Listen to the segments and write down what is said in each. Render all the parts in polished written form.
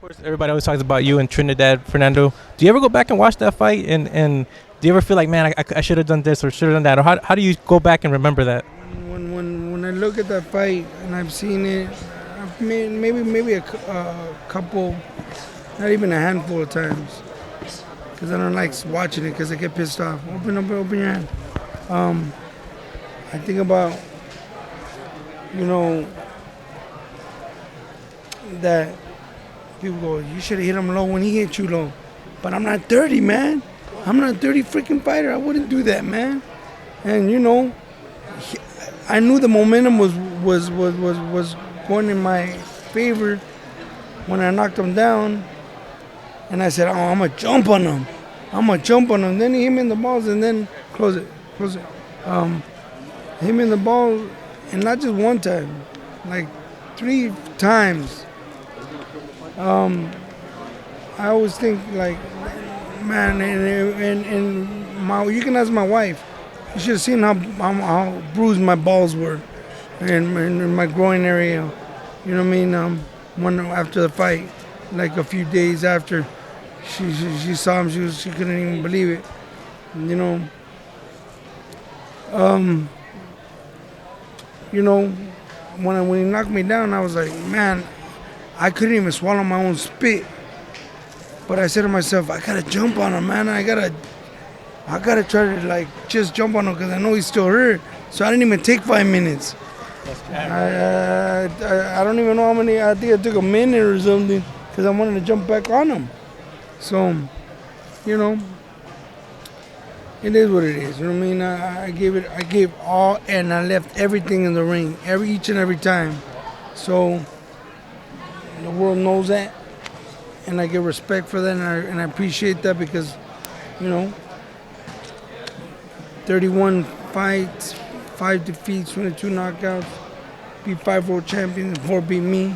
course, everybody always talks about you and Trinidad, Fernando. Do you ever go back and watch that fight, and do you ever feel like, man, I should have done this or should have done that, or how do you go back and remember that? When I look at that fight and I've seen it, I've made maybe a couple, not even a handful of times, because I don't like watching it because I get pissed off. Open your hand. I think about, that people go, you should have hit him low when he hit you low. But I'm not 30, man. I'm not a 30 freaking fighter. I wouldn't do that, man. And I knew the momentum was going in my favor when I knocked him down. And I said, I'm gonna jump on him. Then he hit me in the balls and then close it. Hit me in the balls, and not just one time, like 3 times. I always think like, man, and you can ask my wife. You should have seen how bruised my balls were, and in my groin area. You know what I mean? One after the fight, like a few days after, she saw him. She couldn't even believe it. When he knocked me down, I was like, man, I couldn't even swallow my own spit. But I said to myself, I gotta jump on him, man. I gotta try to just jump on him because I know he's still hurt. So I didn't even take 5 minutes. I don't even know how many. I think I took a minute or something because I wanted to jump back on him. So, it is what it is. You know what I mean? I gave all, and I left everything in the ring, each and every time. So the world knows that, and I get respect for that, and I appreciate that because, 31 fights, 5 defeats, 22 knockouts, beat 5 world champions, 4 beat me.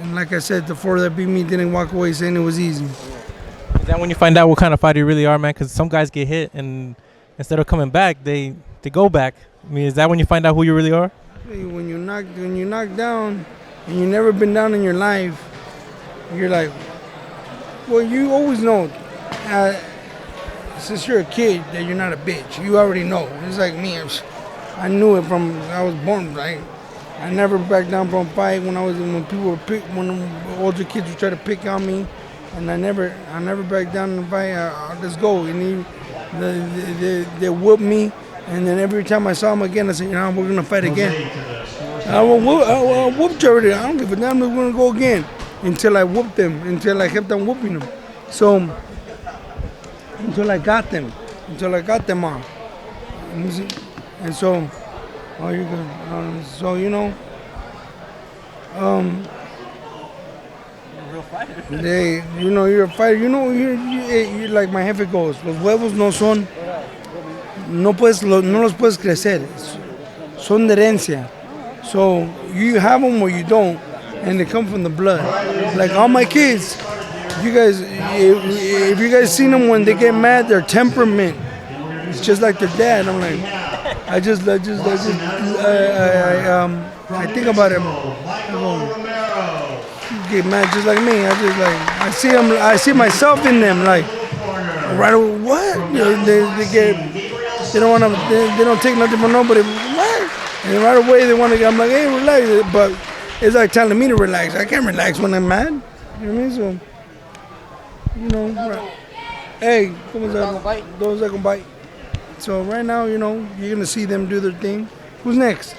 And like I said, the 4 that beat me didn't walk away saying it was easy. Is that when you find out what kind of fighter you really are, man? Because some guys get hit, and instead of coming back, they go back. I mean, is that when you find out who you really are? When you knock down, and you've never been down in your life, you're like, well, you always know, since you're a kid, that you're not a bitch. You already know. It's like me. I knew it from I was born, right? I never backed down from a fight when older kids would try to pick on me. And I never backed down in the fight. Let's go. And they whooped me. And then every time I saw him again, I said, we're going to fight again. I whooped you already. I don't give a damn. We're going to go again. Until I whooped them. Until I kept on whooping them. So, until I got them all. And so, oh, you're good. So, you're a fighter. You're like my jefe goes. Los huevos no los puedes crecer. Son de herencia. So you have them or you don't, and they come from the blood. Like all my kids, you guys, if you guys seen them when they get mad, their temperament, it's just like their dad. I'm like, I think about him. Get mad just like me. I see myself in them. Like, right away, what? They don't take nothing from nobody. What? And right away they want to. I'm like, hey, relax. But it's like telling me to relax. I can't relax when I'm mad. You know what I mean? So, right. Hey, ¿cómo se? Those that can bite. So right now, you're gonna see them do their thing. Who's next?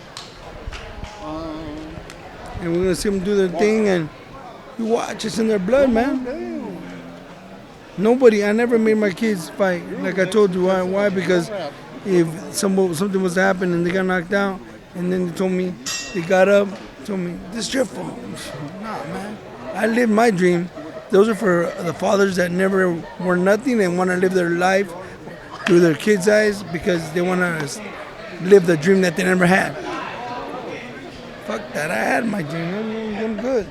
And we're gonna see them do their thing, and you watch. It's in their blood, man. Nobody. I never made my kids fight. Like I told you, why? Because if something was to happen and they got knocked out, and then they told me they got up, told me this is your fault. Nah, man. I lived my dream. Those are for the fathers that never were nothing and want to live their life through their kids' eyes because they want to live the dream that they never had. Fuck that. I had my dream. I'm good.